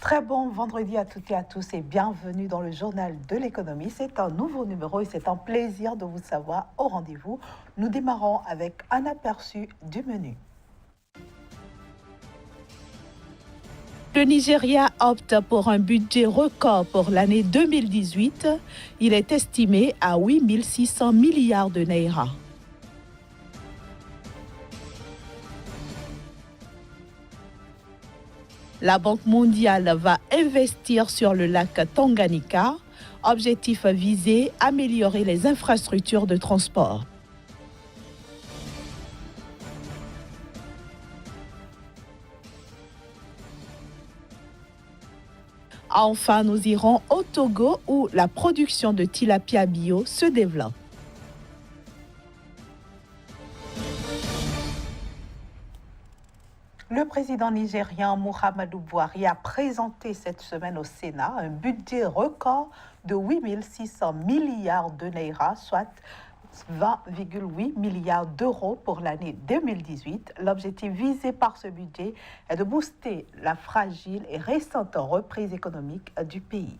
Très bon vendredi à toutes et à tous et bienvenue dans le journal de l'économie. C'est un nouveau numéro et c'est un plaisir de vous savoir au rendez-vous. Nous démarrons avec un aperçu du menu. Le Nigeria opte pour un budget record pour l'année 2018. Il est estimé à 8 600 milliards de naira. La Banque mondiale va investir sur le lac Tanganyika. Objectif visé, améliorer les infrastructures de transport. Enfin, nous irons au Togo où la production de tilapia bio se développe. Le président nigérian Muhammadu Buhari a présenté cette semaine au Sénat un budget record de 8 600 milliards de naira, soit 20,8 milliards d'euros pour l'année 2018. L'objectif visé par ce budget est de booster la fragile et récente reprise économique du pays.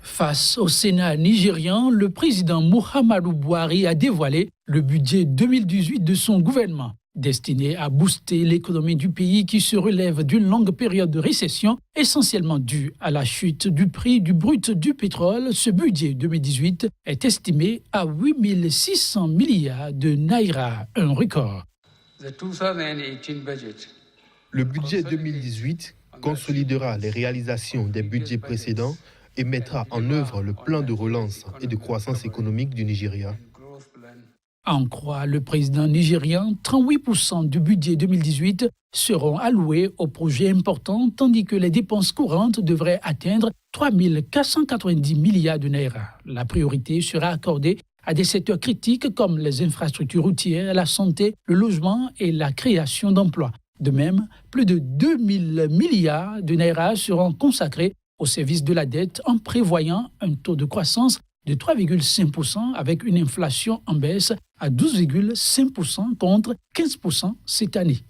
Face au Sénat nigérian, le président Muhammadu Buhari a dévoilé le budget 2018 de son gouvernement, destiné à booster l'économie du pays qui se relève d'une longue période de récession, essentiellement due à la chute du prix du brut du pétrole. Ce budget 2018 est estimé à 8 600 milliards de naira, un record. Le budget 2018 consolidera les réalisations des budgets précédents et mettra en œuvre le plan de relance et de croissance économique du Nigeria. À en croire le président nigérian, 38% du budget 2018 seront alloués aux projets importants, tandis que les dépenses courantes devraient atteindre 3 490 milliards de naira. La priorité sera accordée à des secteurs critiques comme les infrastructures routières, la santé, le logement et la création d'emplois. De même, plus de 2 000 milliards de naira seront consacrés au service de la dette en prévoyant un taux de croissance de 3,5% avec une inflation en baisse à 12,5% contre 15% cette année.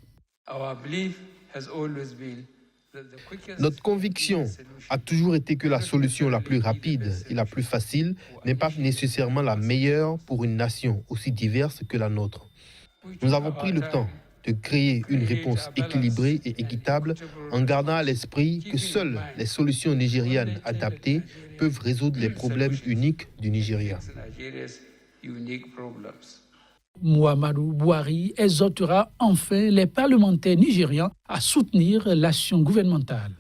Notre conviction a toujours été que la solution la plus rapide et la plus facile n'est pas nécessairement la meilleure pour une nation aussi diverse que la nôtre. Nous avons pris le temps de créer une réponse équilibrée et équitable en gardant à l'esprit que seules les solutions nigérianes adaptées peuvent résoudre les problèmes uniques du Nigeria. Muhammadu Buhari exhortera enfin les parlementaires nigérians à soutenir l'action gouvernementale.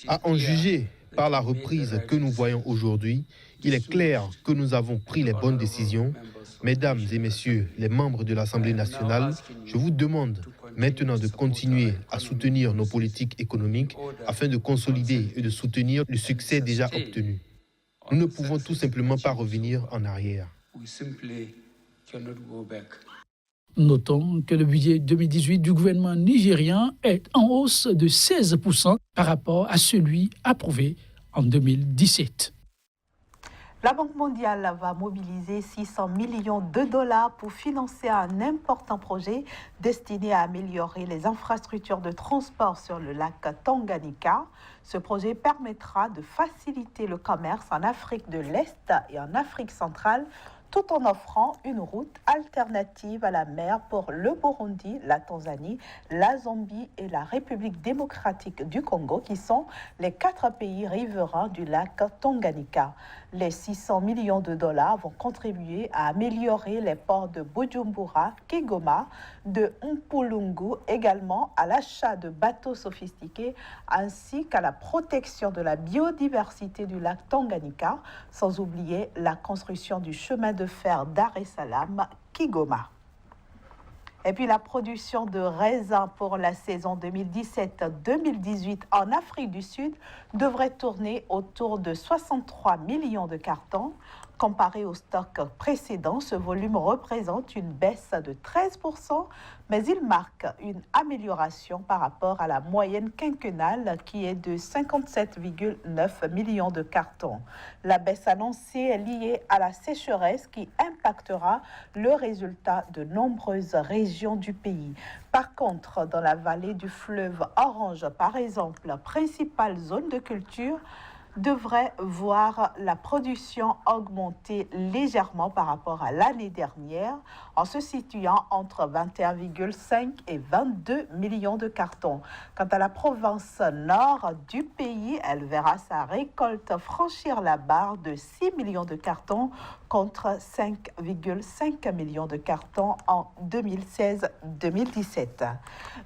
À en juger par la reprise que nous voyons aujourd'hui, il est clair que nous avons pris les bonnes décisions. Mesdames et messieurs les membres de l'Assemblée nationale, je vous demande maintenant de continuer à soutenir nos politiques économiques afin de consolider et de soutenir le succès déjà obtenu. Nous ne pouvons tout simplement pas revenir en arrière. Notons que le budget 2018 du gouvernement nigérian est en hausse de 16% par rapport à celui approuvé en 2017. La Banque mondiale va mobiliser 600 millions de dollars pour financer un important projet destiné à améliorer les infrastructures de transport sur le lac Tanganyika. Ce projet permettra de faciliter le commerce en Afrique de l'Est et en Afrique centrale, tout en offrant une route alternative à la mer pour le Burundi, la Tanzanie, la Zambie et la République démocratique du Congo, qui sont les 4 pays riverains du lac Tanganyika. Les 600 millions de dollars vont contribuer à améliorer les ports de Bujumbura, Kigoma, de Mpulungu, également à l'achat de bateaux sophistiqués, ainsi qu'à la protection de la biodiversité du lac Tanganyika, sans oublier la construction du chemin de fer Dar es Salaam, Kigoma. Et puis la production de raisins pour la saison 2017-2018 en Afrique du Sud devrait tourner autour de 63 millions de cartons. Comparé au stock précédent, ce volume représente une baisse de 13%, mais il marque une amélioration par rapport à la moyenne quinquennale qui est de 57,9 millions de cartons. La baisse annoncée est liée à la sécheresse qui impactera le résultat de nombreuses régions du pays. Par contre, dans la vallée du fleuve Orange, par exemple, principale zone de culture, devrait voir la production augmenter légèrement par rapport à l'année dernière en se situant entre 21,5 et 22 millions de cartons. Quant à la province nord du pays, elle verra sa récolte franchir la barre de 6 millions de cartons contre 5,5 millions de cartons en 2016-2017.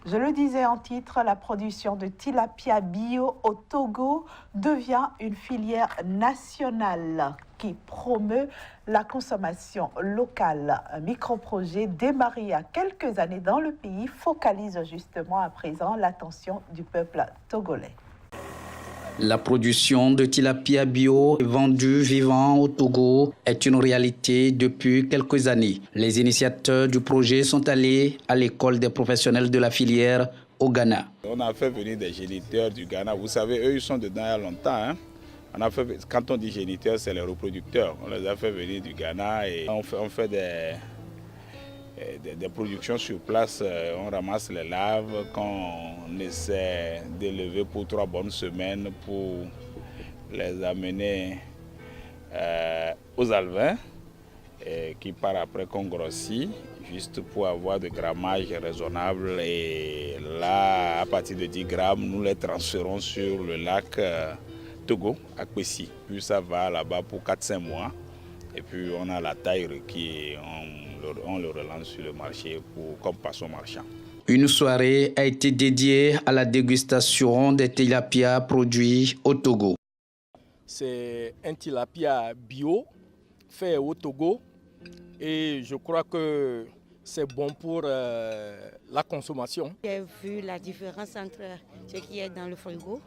Je le disais en titre, la production de tilapia bio au Togo devient une filière nationale qui promeut la consommation locale. Un microprojet démarré il y a quelques années dans le pays focalise justement à présent l'attention du peuple togolais. La production de tilapia bio vendue vivant au Togo est une réalité depuis quelques années. Les initiateurs du projet sont allés à l'école des professionnels de la filière au Ghana. On a fait venir des géniteurs du Ghana. Vous savez, eux, ils sont dedans il y a longtemps. Quand on dit géniteurs, c'est les reproducteurs. On les a fait venir du Ghana et on fait des productions sur place. On ramasse les larves qu'on essaie d'élever pour 3 bonnes semaines pour les amener aux alevins qui part après qu'on grossit juste pour avoir de grammages raisonnables. Et là, à partir de 10 grammes, nous les transférons sur le lac Togo, à Kwesi. Puis ça va là-bas pour 4-5 mois. Et puis on a la taille requise, on le relance sur le marché comme poisson marchand. Une soirée a été dédiée à la dégustation des tilapia produits au Togo. C'est un tilapia bio fait au Togo et je crois que c'est bon pour la consommation. J'ai vu la différence entre ce qui est dans le frigo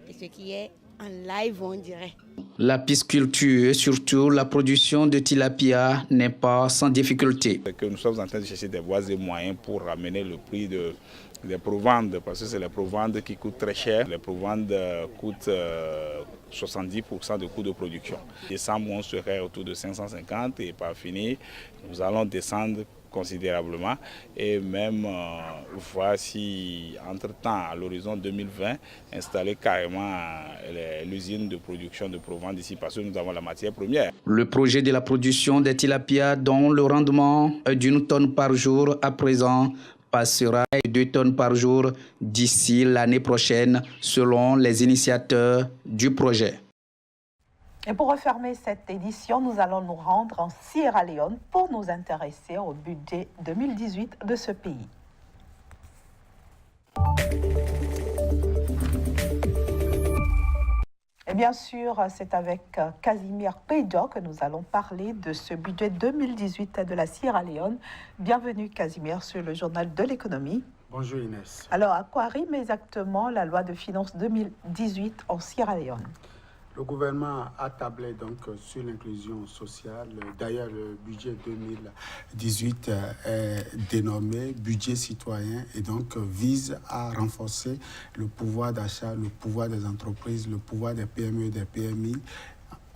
et ce qui est en live, on dirait. La pisciculture et surtout la production de tilapia n'est pas sans difficulté. Nous sommes en train de chercher des voies et moyens pour ramener le prix des provandes, parce que c'est les provandes qui coûtent très cher. Les provandes coûtent 70% de coût de production. Décembre, on serait autour de 550 et par finir, nous allons descendre considérablement et même voir si entre-temps, à l'horizon 2020, installer carrément l'usine de production de provence ici parce que nous avons la matière première. Le projet de la production des tilapia dont le rendement est d'1 tonne par jour à présent passera à 2 tonnes par jour d'ici l'année prochaine selon les initiateurs du projet. Et pour refermer cette édition, nous allons nous rendre en Sierra Leone pour nous intéresser au budget 2018 de ce pays. Et bien sûr, c'est avec Casimir Pedro que nous allons parler de ce budget 2018 de la Sierra Leone. Bienvenue Casimir sur le journal de l'économie. Bonjour Inès. Alors, à quoi rime exactement la loi de finances 2018 en Sierra Leone ? Le gouvernement a tablé donc sur l'inclusion sociale. D'ailleurs, le budget 2018 est dénommé budget citoyen et donc vise à renforcer le pouvoir d'achat, le pouvoir des entreprises, le pouvoir des PME et des PMI,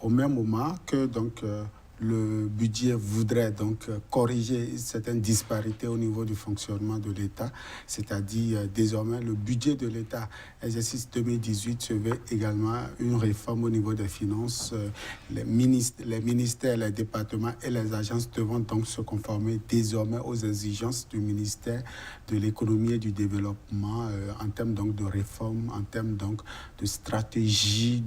au même moment que donc le budget voudrait donc corriger certaines disparités au niveau du fonctionnement de l'État, c'est-à-dire désormais le budget de l'État exercice 2018 se veut également une réforme au niveau des finances. Les ministères, les départements et les agences devront donc se conformer désormais aux exigences du ministère de l'économie et du développement en termes donc de réforme, en termes donc de stratégie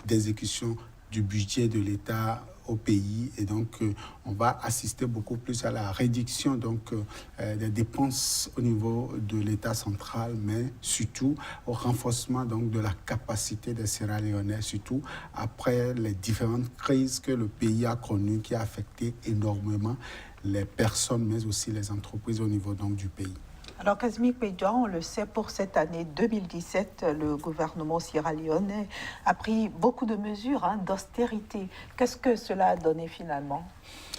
d'exécution du budget de l'État au pays et donc on va assister beaucoup plus à la réduction donc des dépenses au niveau de l'État central, mais surtout au renforcement donc de la capacité des Sierra-Léonais, surtout après les différentes crises que le pays a connues, qui a affecté énormément les personnes mais aussi les entreprises au niveau donc du pays. Alors, Casimir Pedro, on le sait, pour cette année 2017, le gouvernement sierra-léonais a pris beaucoup de mesures d'austérité. Qu'est-ce que cela a donné finalement ?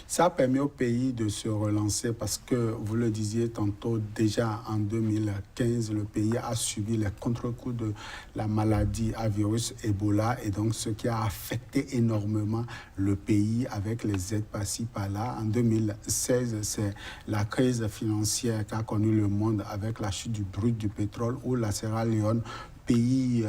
Ça a permis au pays de se relancer parce que, vous le disiez tantôt, déjà en 2015, le pays a subi les contre-coups de la maladie à virus Ebola et donc ce qui a affecté énormément le pays avec les aides par-ci par-là. En 2016, c'est la crise financière qu'a connue le monde avec la chute du brut du pétrole où la Sierra Leone, pays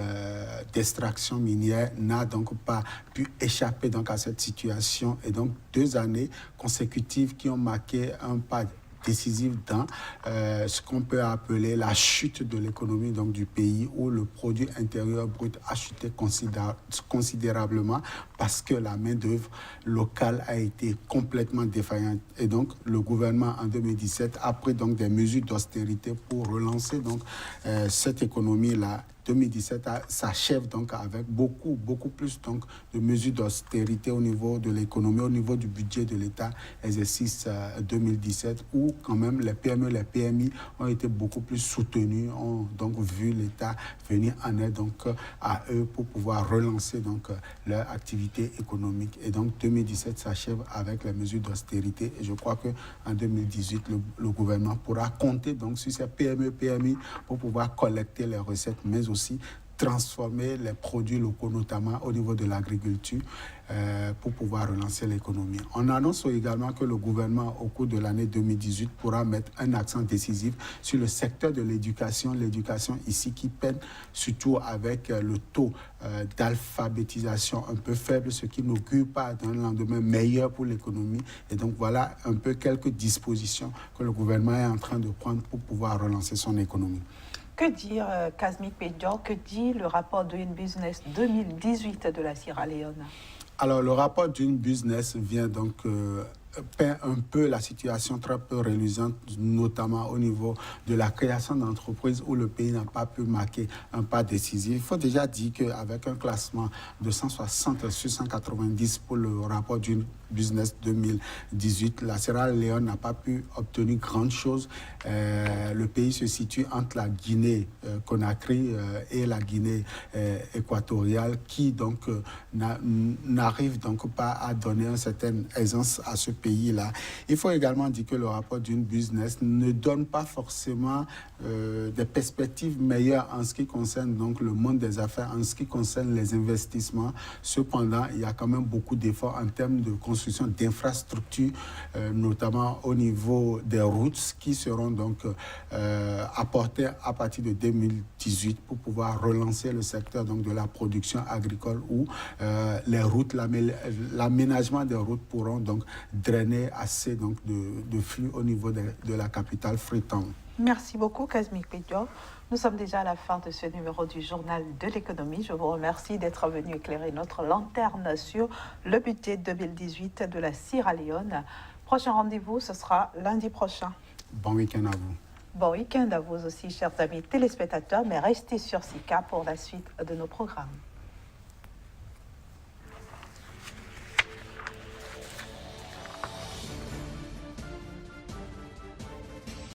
d'extraction minière, n'a donc pas pu échapper donc à cette situation. Et donc 2 années consécutives qui ont marqué un pas décisif dans ce qu'on peut appeler la chute de l'économie donc du pays où le produit intérieur brut a chuté considérablement parce que la main-d'œuvre locale a été complètement défaillante. Et donc le gouvernement en 2017 a pris donc des mesures d'austérité pour relancer donc cette économie-là. 2017 s'achève donc avec beaucoup plus donc de mesures d'austérité au niveau de l'économie, au niveau du budget de l'État, exercice 2017, où quand même les PME, les PMI ont été beaucoup plus soutenus, ont donc vu l'État venir en aide donc à eux pour pouvoir relancer donc leur activité économique. Et donc 2017 s'achève avec les mesures d'austérité. Et je crois qu'en 2018, le gouvernement pourra compter donc sur ces PME, PMI pour pouvoir collecter les recettes, mais aussi transformer les produits locaux, notamment au niveau de l'agriculture, pour pouvoir relancer l'économie. On annonce également que le gouvernement, au cours de l'année 2018, pourra mettre un accent décisif sur le secteur de l'éducation. L'éducation ici qui peine surtout avec le taux d'alphabétisation un peu faible, ce qui n'augure pas d'un lendemain meilleur pour l'économie. Et donc voilà un peu quelques dispositions que le gouvernement est en train de prendre pour pouvoir relancer son économie. Que dire, Kazmi Pédior, que dit le rapport Doing Business 2018 de la Sierra Leone? Alors, le rapport Doing Business vient donc peint un peu la situation très peu reluisante, notamment au niveau de la création d'entreprises où le pays n'a pas pu marquer un pas décisif. Il faut déjà dire qu'avec un classement de 160 sur 190 pour le rapport Doing Business 2018, la Sierra Leone n'a pas pu obtenir grande chose. Le pays se situe entre la Guinée-Conakry et la Guinée équatoriale qui donc n'arrive donc pas à donner une certaine aisance à ce pays-là. Il faut également dire que le rapport Doing Business ne donne pas forcément des perspectives meilleures en ce qui concerne donc le monde des affaires, en ce qui concerne les investissements. Cependant, il y a quand même beaucoup d'efforts en termes de construction d'infrastructures, notamment au niveau des routes qui seront donc apportées à partir de 2018 pour pouvoir relancer le secteur donc de la production agricole où les routes, l'aménagement des routes pourront donc drainer assez donc de flux au niveau de la capitale Freetown. Merci beaucoup, Kazmi Pédior. Nous sommes déjà à la fin de ce numéro du Journal de l'économie. Je vous remercie d'être venu éclairer notre lanterne sur le budget 2018 de la Sierra Leone. Prochain rendez-vous, ce sera lundi prochain. Bon week-end à vous. Bon week-end à vous aussi, chers amis téléspectateurs, mais restez sur SICA pour la suite de nos programmes.